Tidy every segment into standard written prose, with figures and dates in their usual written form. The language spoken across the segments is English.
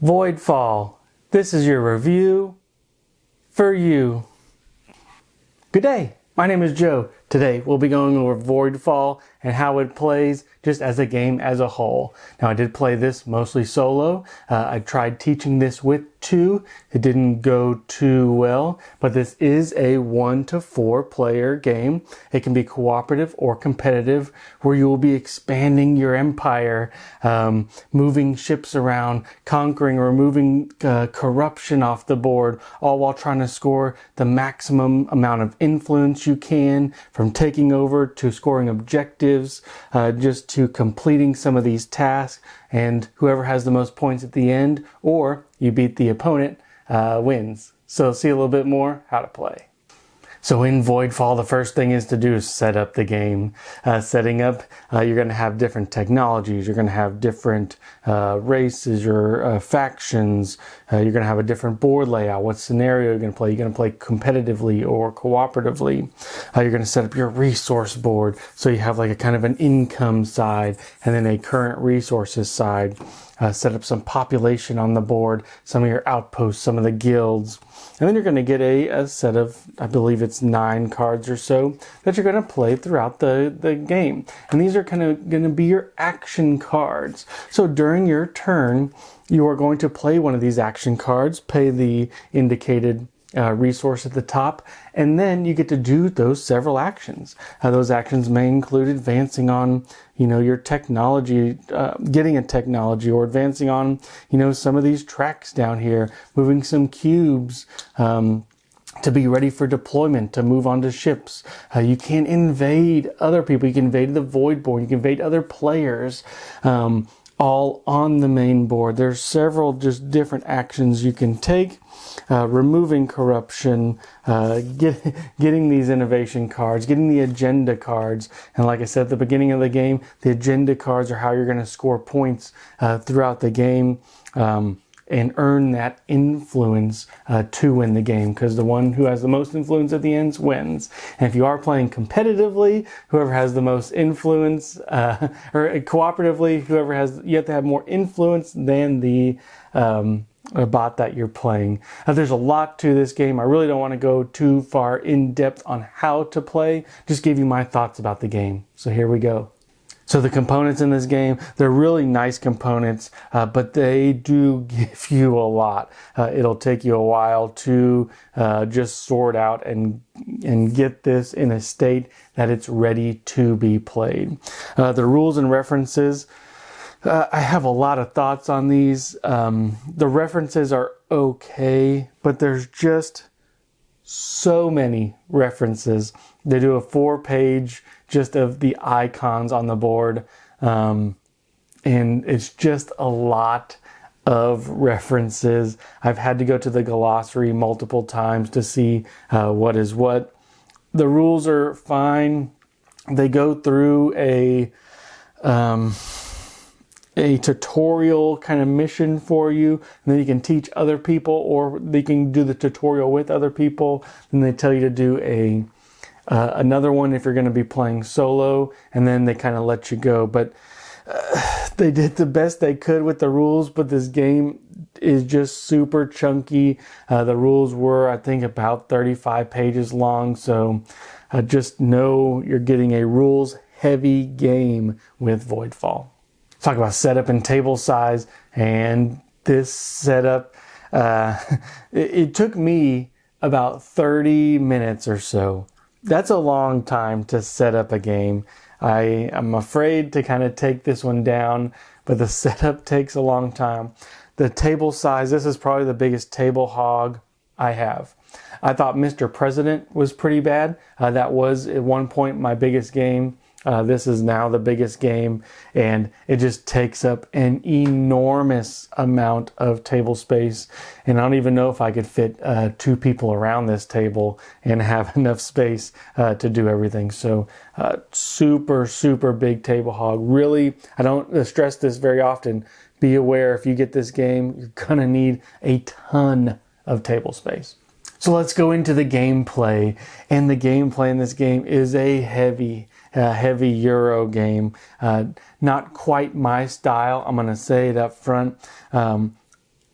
Voidfall. This is your review for you. Good day. My name is Joe. Today we'll be going over Voidfall and how it plays just as a game as a whole. Now I did play this mostly solo. I tried teaching this with two. It didn't go too well, but this is a 1 to 4 player game. It can be cooperative or competitive, where you will be expanding your empire, moving ships around, conquering, removing corruption off the board, all while trying to score the maximum amount of influence you can, from taking over to scoring objectives, just to completing some of these tasks, and whoever has the most points at the end, or you beat the opponent, wins. So see a little bit more how to play. So in Voidfall, the first thing is to do is set up the game. Setting up, you're going to have different technologies. You're going to have different races, your factions. You're going to have a different board layout. What scenario you're going to play? You're going to play competitively or cooperatively. You're going to set up your resource board. So you have like a kind of an income side and then a current resources side. Set up some population on the board, some of your outposts, some of the guilds. And then you're going to get a set of, I believe it's 9 cards or so that you're going to play throughout the game. And these are kind of going to be your action cards. So during your turn, you are going to play one of these action cards, pay the indicated resource at the top, and then you get to do those several actions. Those actions may include advancing on, your technology, getting a technology, or advancing on, some of these tracks down here, moving some cubes, to be ready for deployment, to move on to ships. You can invade other people. You can invade the void board. You can invade other players, all on the main board. There's several just different actions you can take. Removing corruption, getting these innovation cards, getting the agenda cards. And like I said at the beginning of the game, the agenda cards are how you're going to score points throughout the game, and earn that influence to win the game, because the one who has the most influence at the end wins. And if you are playing competitively, whoever has the most influence, or cooperatively, you have to have more influence than the bot that you're playing. There's a lot to this game. I really don't want to go too far in depth on how to play. Just give you my thoughts about the game. So here we go. So the components in this game, they're really nice components, but they do give you a lot. It'll take you a while to just sort out and get this in a state that it's ready to be played. The rules and references, I have a lot of thoughts on these. The references are okay, but there's just so many references. They do a 4-page just of the icons on the board, and it's just a lot of references. I've had to go to the glossary multiple times to see what is what. The rules are fine. They go through a tutorial kind of mission for you, and then you can teach other people, or they can do the tutorial with other people. Then they tell you to do another one if you're going to be playing solo, and then they kind of let you go. But they did the best they could with the rules, but this game is just super chunky. The rules were, I think, about 35 pages long, so just know you're getting a rules-heavy game with Voidfall. Let's talk about setup and table size. And this setup, it took me about 30 minutes or so. That's a long time to set up a game. I'm afraid to kind of take this one down, but the setup takes a long time. The table size, this is probably the biggest table hog I have. I thought Mr. President was pretty bad. That was at one point my biggest game. This is now the biggest game, and it just takes up an enormous amount of table space. And I don't even know if I could fit 2 people around this table and have enough space to do everything. So super, super big table hog. Really, I don't stress this very often. Be aware, if you get this game, you're going to need a ton of table space. So let's go into the gameplay. And the gameplay in this game is a heavy Euro game. Not quite my style. I'm going to say it up front.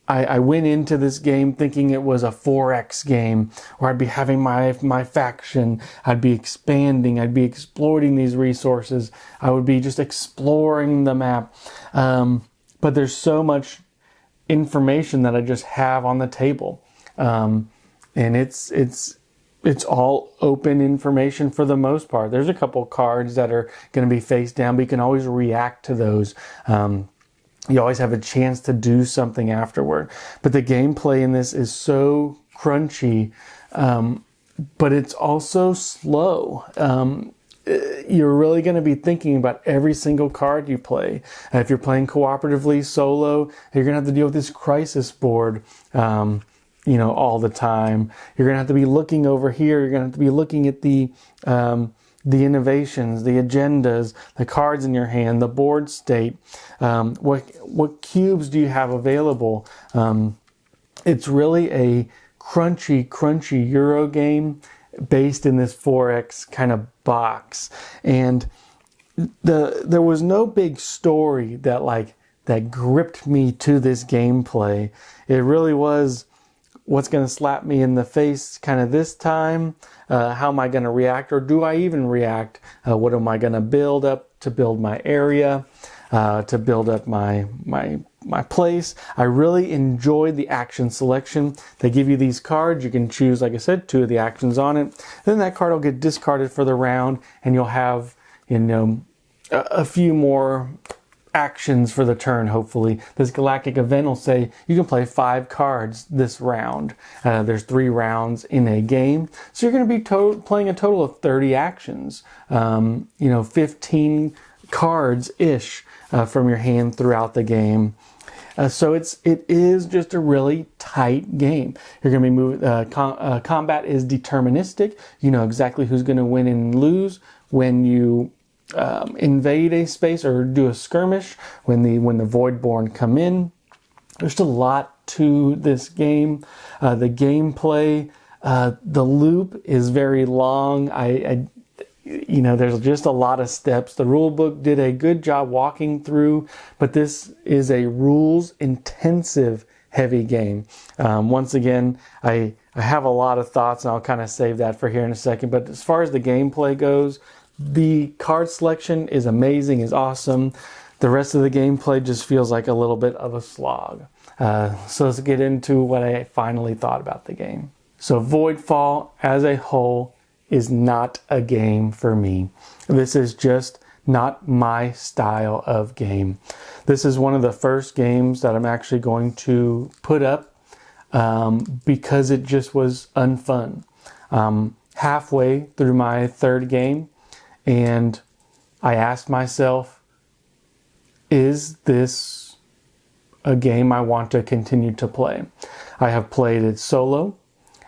I went into this game thinking it was a 4X game where I'd be having my faction, I'd be expanding, I'd be exploiting these resources, I would be just exploring the map. But there's so much information that I just have on the table. And it's all open information for the most part. There's a couple cards that are going to be face down, but you can always react to those. You always have a chance to do something afterward. But the gameplay in this is so crunchy, but it's also slow. You're really going to be thinking about every single card you play. If you're playing cooperatively solo, you're going to have to deal with this crisis board, all the time. You're going to have to be looking over here. You're going to have to be looking at the innovations, the agendas, the cards in your hand, the board state. What cubes do you have available? It's really a crunchy Euro game based in this 4X kind of box. And there was no big story that gripped me to this gameplay. It really was, what's going to slap me in the face kind of this time? How am I going to react? Or do I even react? What am I going to build up to build my area, to build up my place? I really enjoyed the action selection. They give you these cards. You can choose, like I said, 2 of the actions on it. Then that card will get discarded for the round, and you'll have, a few more actions for the turn, hopefully. This galactic event will say you can play 5 cards this round. There's 3 rounds in a game. So you're going to be playing a total of 30 actions. 15 cards-ish from your hand throughout the game. So it is just a really tight game. You're going to be moving. Combat is deterministic. You know exactly who's going to win and lose when you invade a space or do a skirmish, when the Voidborn come in. There's a lot to this game. The gameplay, the loop is very long. There's just a lot of steps. The rule book did a good job walking through, but this is a rules intensive heavy game. Once again, I have a lot of thoughts, and I'll kind of save that for here in a second. But as far as the gameplay goes, the card selection is amazing, is awesome. The rest of the gameplay just feels like a little bit of a slog. So let's get into what I finally thought about the game. So Voidfall as a whole is not a game for me. This is just not my style of game. This is one of the first games that I'm actually going to put up because it just was unfun. Halfway through my 3rd game, and I asked myself, is this a game I want to continue to play? I have played it solo.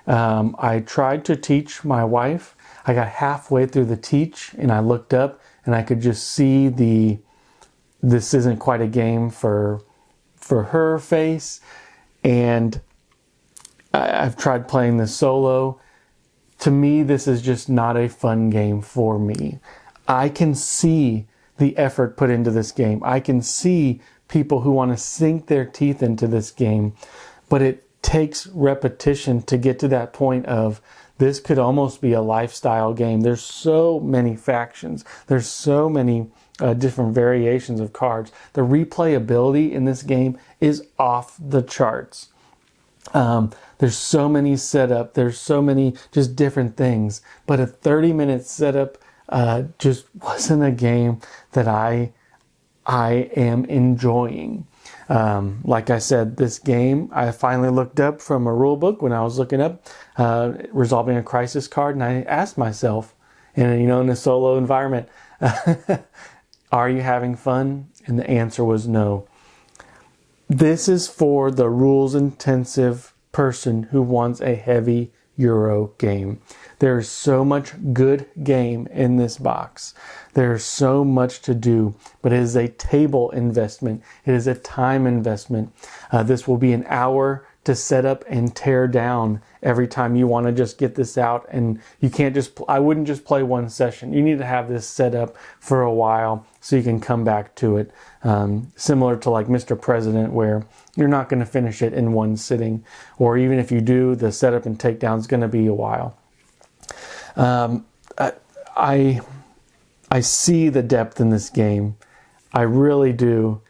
I tried to teach my wife. I got halfway through the teach, and I looked up, and I could just see this isn't quite a game for her face. And I've tried playing this solo. To me, this is just not a fun game for me. I can see the effort put into this game. I can see people who want to sink their teeth into this game, but it takes repetition to get to that point of this could almost be a lifestyle game. There's so many factions. There's so many different variations of cards. The replayability in this game is off the charts. There's so many setup. There's so many just different things. But a 30-minute setup just wasn't a game that I am enjoying. Like I said, this game, I finally looked up from a rule book when I was looking up resolving a crisis card, and I asked myself, in a solo environment, are you having fun? And the answer was no. This is for the rules intensive person who wants a heavy Euro game. There's so much good game in this box. There's so much to do, but it is a table investment. It is a time investment. This will be an hour to set up and tear down every time you want to just get this out. And you can't just, I wouldn't just play one session. You need to have this set up for a while so you can come back to it. Similar to like Mr. President, where you're not going to finish it in one sitting. Or even if you do, the setup and takedown is going to be a while. I see the depth in this game. I really do.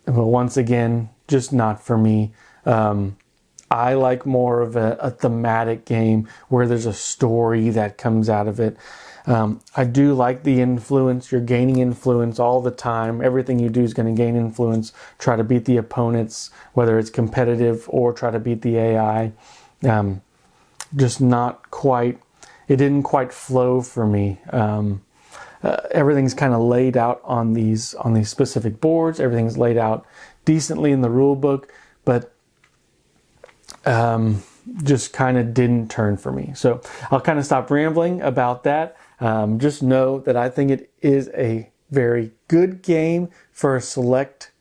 But once again, just not for me. I like more of a thematic game where there's a story that comes out of it. I do like the influence. You're gaining influence all the time. Everything you do is going to gain influence. Try to beat the opponents, whether it's competitive or try to beat the AI. Just not quite, it didn't quite flow for me. Everything's kind of laid out on these specific boards. Everything's laid out decently in the rule book, but just kind of didn't turn for me. So I'll kind of stop rambling about that. Just know that I think it is a very good game for select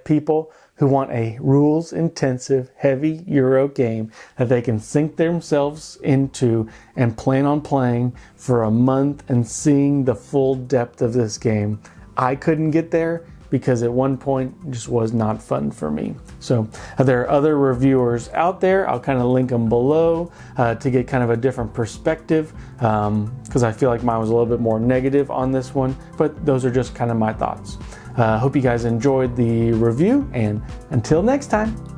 people who want a rules-intensive, heavy Euro game that they can sink themselves into and plan on playing for a month and seeing the full depth of this game. I couldn't get there because at one point it just was not fun for me. So there are other reviewers out there. I'll kind of link them below to get kind of a different perspective because I feel like mine was a little bit more negative on this one, but those are just kind of my thoughts. Hope you guys enjoyed the review, and until next time.